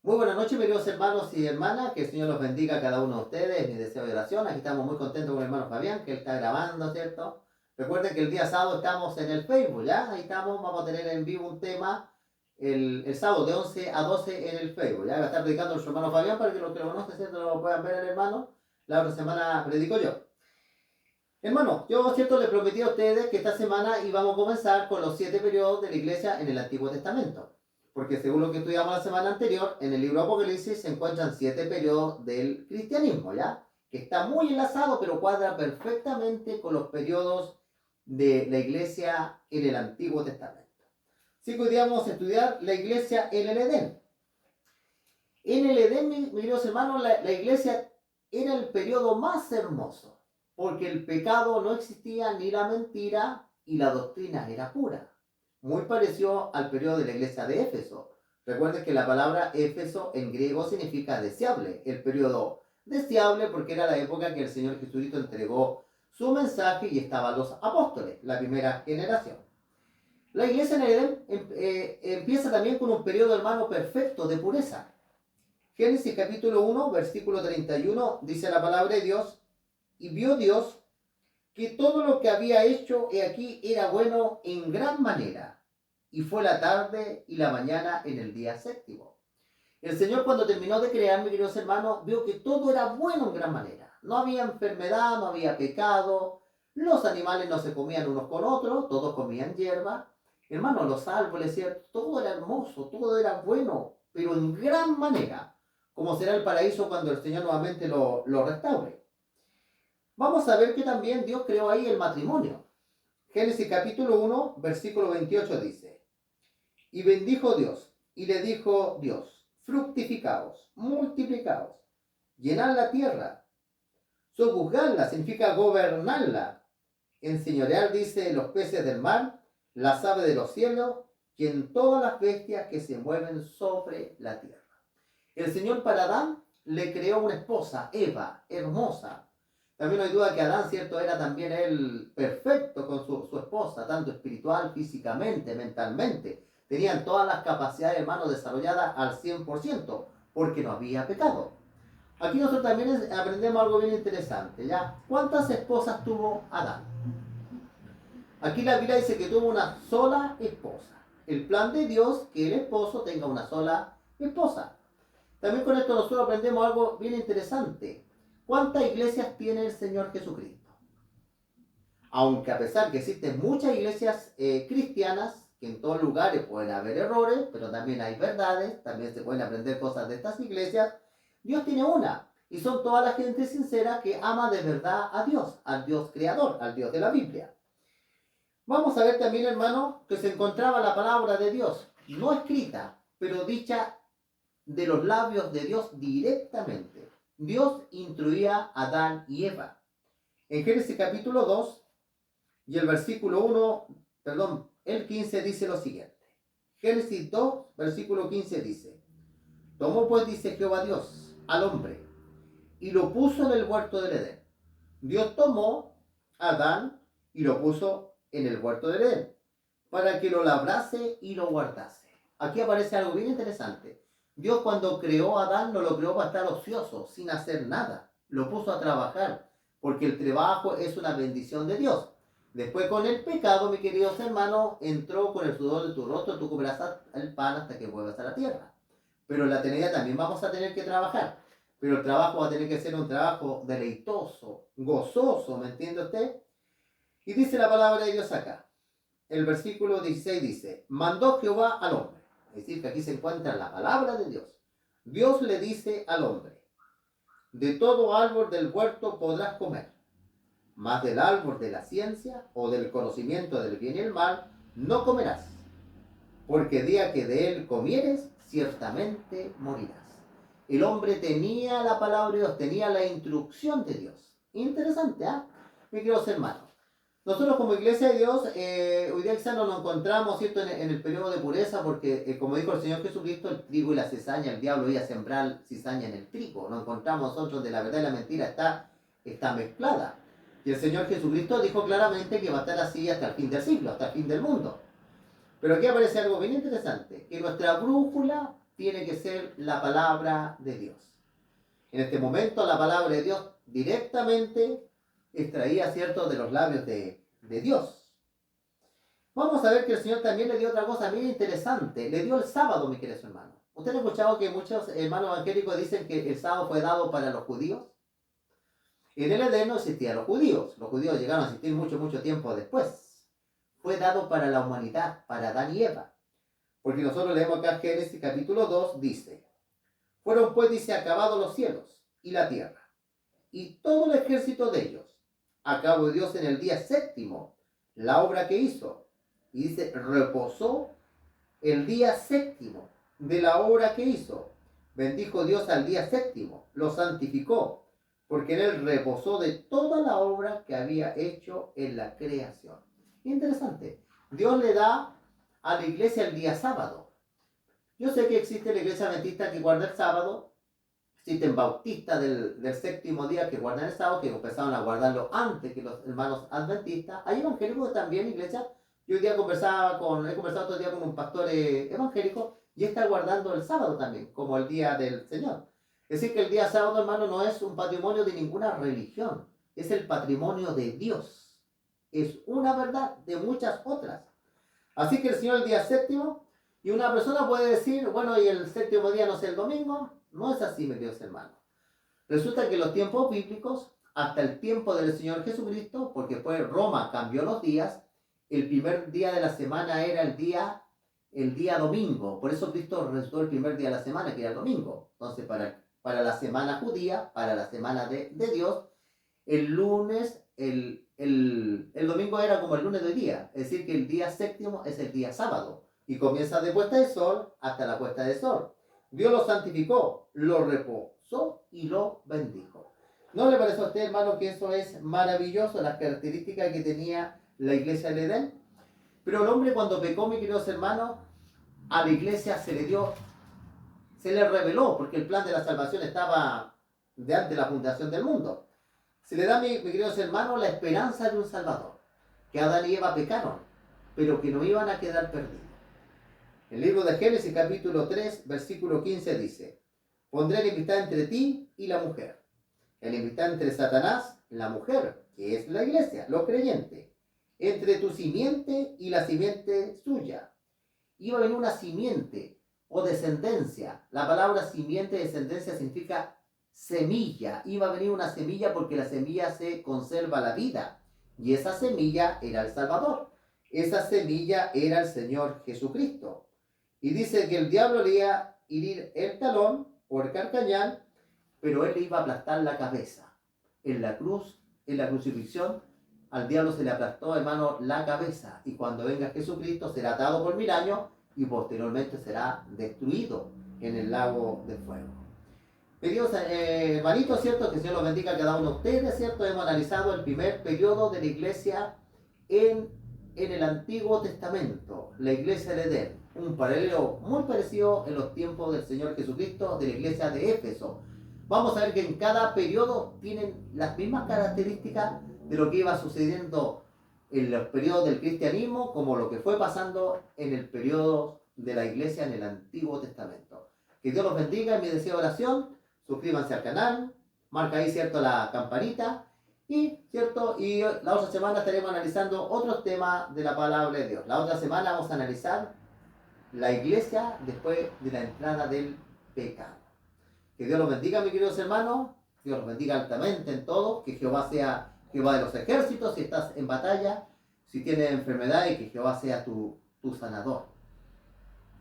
Muy buenas noches, mis queridos hermanos y hermanas. Que el Señor los bendiga a cada uno de ustedes. Es mi deseo de oración. Aquí estamos muy contentos con el hermano Fabián, que él está grabando, ¿cierto? Recuerden que el día sábado estamos en el Facebook, ¿ya? Ahí estamos, vamos a tener en vivo un tema el sábado de 11 a 12 en el Facebook, ¿ya? Va a estar predicando nuestro hermano Fabián para que los que lo conocen, ¿cierto? Lo puedan ver el hermano. La otra semana predico yo. Hermano, yo, ¿cierto? Le prometí a ustedes que esta semana íbamos a comenzar con los 7 periodos de la iglesia en el Antiguo Testamento. Porque según lo que estudiamos la semana anterior, en el libro Apocalipsis se encuentran 7 periodos del cristianismo, ¿ya? Que está muy enlazado, pero cuadra perfectamente con los periodos de la iglesia en el Antiguo Testamento. Así que hoy día vamos a estudiar la iglesia en el Edén. En el Edén, mis queridos hermanos, la iglesia era el periodo más hermoso, porque el pecado no existía ni la mentira y la doctrina era pura. Muy parecido al periodo de la iglesia de Éfeso. Recuerden que la palabra Éfeso en griego significa deseable. El periodo deseable porque era la época que el Señor Jesucristo entregó su mensaje y estaban los apóstoles, la primera generación. La iglesia en el Edén empieza también con un periodo, hermano, perfecto de pureza. Génesis capítulo 1, versículo 31, dice la palabra de Dios: y vio Dios que todo lo que había hecho he aquí era bueno en gran manera. Y fue la tarde y la mañana en el día séptimo. El Señor, cuando terminó de crear, mis queridos hermanos, vio que todo era bueno en gran manera. No había enfermedad, no había pecado, los animales no se comían unos con otros, todos comían hierba. Hermanos, los árboles, ¿cierto? Todo era hermoso, todo era bueno, pero en gran manera, como será el paraíso cuando el Señor nuevamente lo restaure. Vamos a ver que también Dios creó ahí el matrimonio. Génesis capítulo 1, versículo 28 dice: y bendijo Dios, y le dijo Dios: fructificaos, multiplicaos, llenad la tierra, sojuzgadla, significa gobernarla, enseñorear, dice, los peces del mar, las aves de los cielos, y en todas las bestias que se mueven sobre la tierra. El Señor para Adán le creó una esposa, Eva, hermosa. También no hay duda que Adán, ¿cierto?, era también él perfecto con su esposa, tanto espiritual, físicamente, mentalmente. Tenían todas las capacidades, hermanos, desarrolladas al 100%, porque no había pecado. Aquí nosotros también aprendemos algo bien interesante, ¿ya? ¿Cuántas esposas tuvo Adán? Aquí la Biblia dice que tuvo una sola esposa. El plan de Dios que el esposo tenga una sola esposa. También con esto nosotros aprendemos algo bien interesante. ¿Cuántas iglesias tiene el Señor Jesucristo? Aunque a pesar que existen muchas iglesias cristianas, que en todos lugares pueden haber errores, pero también hay verdades, también se pueden aprender cosas de estas iglesias, Dios tiene una. Y son toda la gente sincera que ama de verdad a Dios, al Dios creador, al Dios de la Biblia. Vamos a ver también, hermano, que se encontraba la palabra de Dios, no escrita, pero dicha de los labios de Dios directamente. Dios instruía a Adán y Eva. En Génesis capítulo 2 y el versículo 1, perdón, el 15 dice lo siguiente. Génesis 2, versículo 15 dice: tomó pues, dice Jehová Dios, al hombre, y lo puso en el huerto del Edén. Dios tomó a Adán y lo puso en el huerto del Edén, para que lo labrase y lo guardase. Aquí aparece algo bien interesante. Dios, cuando creó a Adán, no lo creó para estar ocioso, sin hacer nada. Lo puso a trabajar, porque el trabajo es una bendición de Dios. Después, con el pecado, mis queridos hermanos, entró: con el sudor de tu rostro tú comerás el pan hasta que vuelvas a la tierra. Pero en la eternidad también vamos a tener que trabajar. Pero el trabajo va a tener que ser un trabajo deleitoso, gozoso, ¿me entiende usted? Y dice la palabra de Dios acá. El versículo 16 dice: mandó Jehová al hombre. Es decir, que aquí se encuentra la palabra de Dios. Dios le dice al hombre: de todo árbol del huerto podrás comer, mas del árbol de la ciencia o del conocimiento del bien y el mal no comerás, porque día que de él comieres, ciertamente morirás. El hombre tenía la palabra de Dios, tenía la instrucción de Dios. Interesante, ¿ah? Mis queridos hermanos. Nosotros, como Iglesia de Dios, hoy día quizás nos encontramos, ¿cierto?, en el periodo de pureza, porque como dijo el Señor Jesucristo, el trigo y la cizaña, el diablo iba a sembrar cizaña en el trigo. Nos encontramos nosotros de la verdad y la mentira está mezclada. Y el Señor Jesucristo dijo claramente que va a estar así hasta el fin del siglo, hasta el fin del mundo. Pero aquí aparece algo bien interesante, que nuestra brújula tiene que ser la palabra de Dios. En este momento la palabra de Dios directamente extraía, ¿cierto?, de los labios de Dios. Vamos a ver que el Señor también le dio otra cosa bien interesante. Le dio el sábado, mis queridos hermanos. ¿Ustedes han escuchado que muchos hermanos evangélicos dicen que el sábado fue dado para los judíos? En el Edén no existían los judíos. Los judíos llegaron a existir mucho tiempo después. Fue dado para la humanidad, para Adán y Eva. Porque nosotros leemos acá Génesis capítulo 2, dice: fueron pues, dice, acabados los cielos y la tierra, y todo el ejército de ellos. Acabó Dios en el día séptimo la obra que hizo. Y dice, reposó el día séptimo de la obra que hizo. Bendijo Dios al día séptimo, lo santificó, porque en él reposó de toda la obra que había hecho en la creación. Interesante. Dios le da a la iglesia el día sábado. Yo sé que existe la iglesia adventista que guarda el sábado, existen bautistas del séptimo día que guardan el sábado, que empezaron a guardarlo antes que los hermanos adventistas. Hay evangélicos también, iglesia. Yo hoy día he conversado otro día con un pastor evangélico y está guardando el sábado también, como el día del Señor. Es decir, que el día sábado, hermano, no es un patrimonio de ninguna religión, es el patrimonio de Dios. Es una verdad de muchas otras. Así que el Señor el día séptimo, y una persona puede decir, bueno, y el séptimo día no es el domingo. No es así, mis queridos hermanos. Resulta que en los tiempos bíblicos, hasta el tiempo del Señor Jesucristo, porque después Roma cambió los días, el primer día de la semana era el día domingo. Por eso Cristo resucitó el primer día de la semana, que era el domingo. Entonces, para la semana judía, para la semana de Dios, el lunes, el domingo era como el lunes de hoy día. Es decir, que el día séptimo es el día sábado. Y comienza de puesta de sol hasta la puesta de sol. Dios lo santificó, lo reposó y lo bendijo. ¿No le parece a usted, hermano, que eso es maravilloso, las características que tenía la iglesia del Edén? Pero el hombre, cuando pecó, mis queridos hermanos, a la iglesia se le reveló, porque el plan de la salvación estaba de antes de la fundación del mundo. Se le da, mis queridos hermanos, la esperanza de un Salvador, que Adán y Eva pecaron, pero que no iban a quedar perdidos. El libro de Génesis capítulo 3, versículo 15 dice: pondré enemistad entre ti y la mujer, enemistad entre Satanás, la mujer, que es la iglesia, los creyentes, entre tu simiente y la simiente suya. Iba a venir una simiente o descendencia. La palabra simiente, descendencia, significa semilla. Iba a venir una semilla porque la semilla se conserva la vida. Y esa semilla era el Salvador. Esa semilla era el Señor Jesucristo. Y dice que el diablo le iba a herir el talón o el carcañal, pero él le iba a aplastar la cabeza. En la cruz, en la crucifixión, al diablo se le aplastó, hermano, la cabeza. Y cuando venga Jesucristo será atado por 1000 años y posteriormente será destruido en el lago de fuego. Queridos hermanitos, ¿cierto? Que el Señor los bendiga a cada uno de ustedes, ¿cierto? Hemos analizado el primer periodo de la iglesia en el Antiguo Testamento, la iglesia de Edén. Un paralelo muy parecido en los tiempos del Señor Jesucristo, de la iglesia de Éfeso. Vamos a ver que en cada periodo tienen las mismas características de lo que iba sucediendo en los periodos del cristianismo, como lo que fue pasando en el periodo de la iglesia en el Antiguo Testamento. Que Dios los bendiga, en mi deseo de oración. Suscríbanse al canal, marca ahí, ¿cierto?, la campanita. Y la otra semana estaremos analizando otros temas de la palabra de Dios. La otra semana vamos a analizar la iglesia después de la entrada del pecado. Que Dios los bendiga, mis queridos hermanos. Dios los bendiga altamente en todo. Que Jehová sea Jehová de los ejércitos si estás en batalla, si tienes enfermedad, y que Jehová sea tu sanador.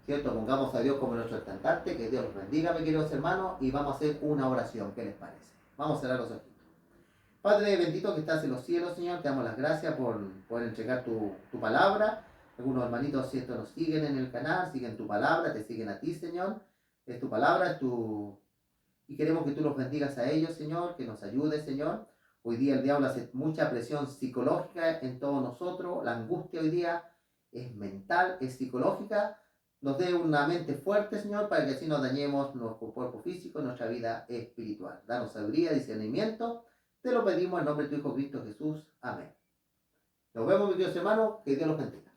¿Cierto? Pongamos a Dios como nuestro estandarte. Que Dios los bendiga, mis queridos hermanos. Y vamos a hacer una oración. ¿Qué les parece? Vamos a cerrar los ojos. Padre bendito que estás en los cielos, Señor, te damos las gracias por entregar tu palabra. Algunos hermanitos, ¿cierto?, nos siguen en el canal, siguen tu palabra, te siguen a ti, Señor. Es tu palabra, y queremos que tú los bendigas a ellos, Señor, que nos ayudes, Señor. Hoy día el diablo hace mucha presión psicológica en todos nosotros. La angustia hoy día es mental, es psicológica. Nos dé una mente fuerte, Señor, para que así no dañemos nuestro cuerpo físico, nuestra vida espiritual. Danos sabiduría, discernimiento. Te lo pedimos en nombre de tu Hijo Cristo Jesús. Amén. Nos vemos, mis queridos hermanos. Que Dios los bendiga.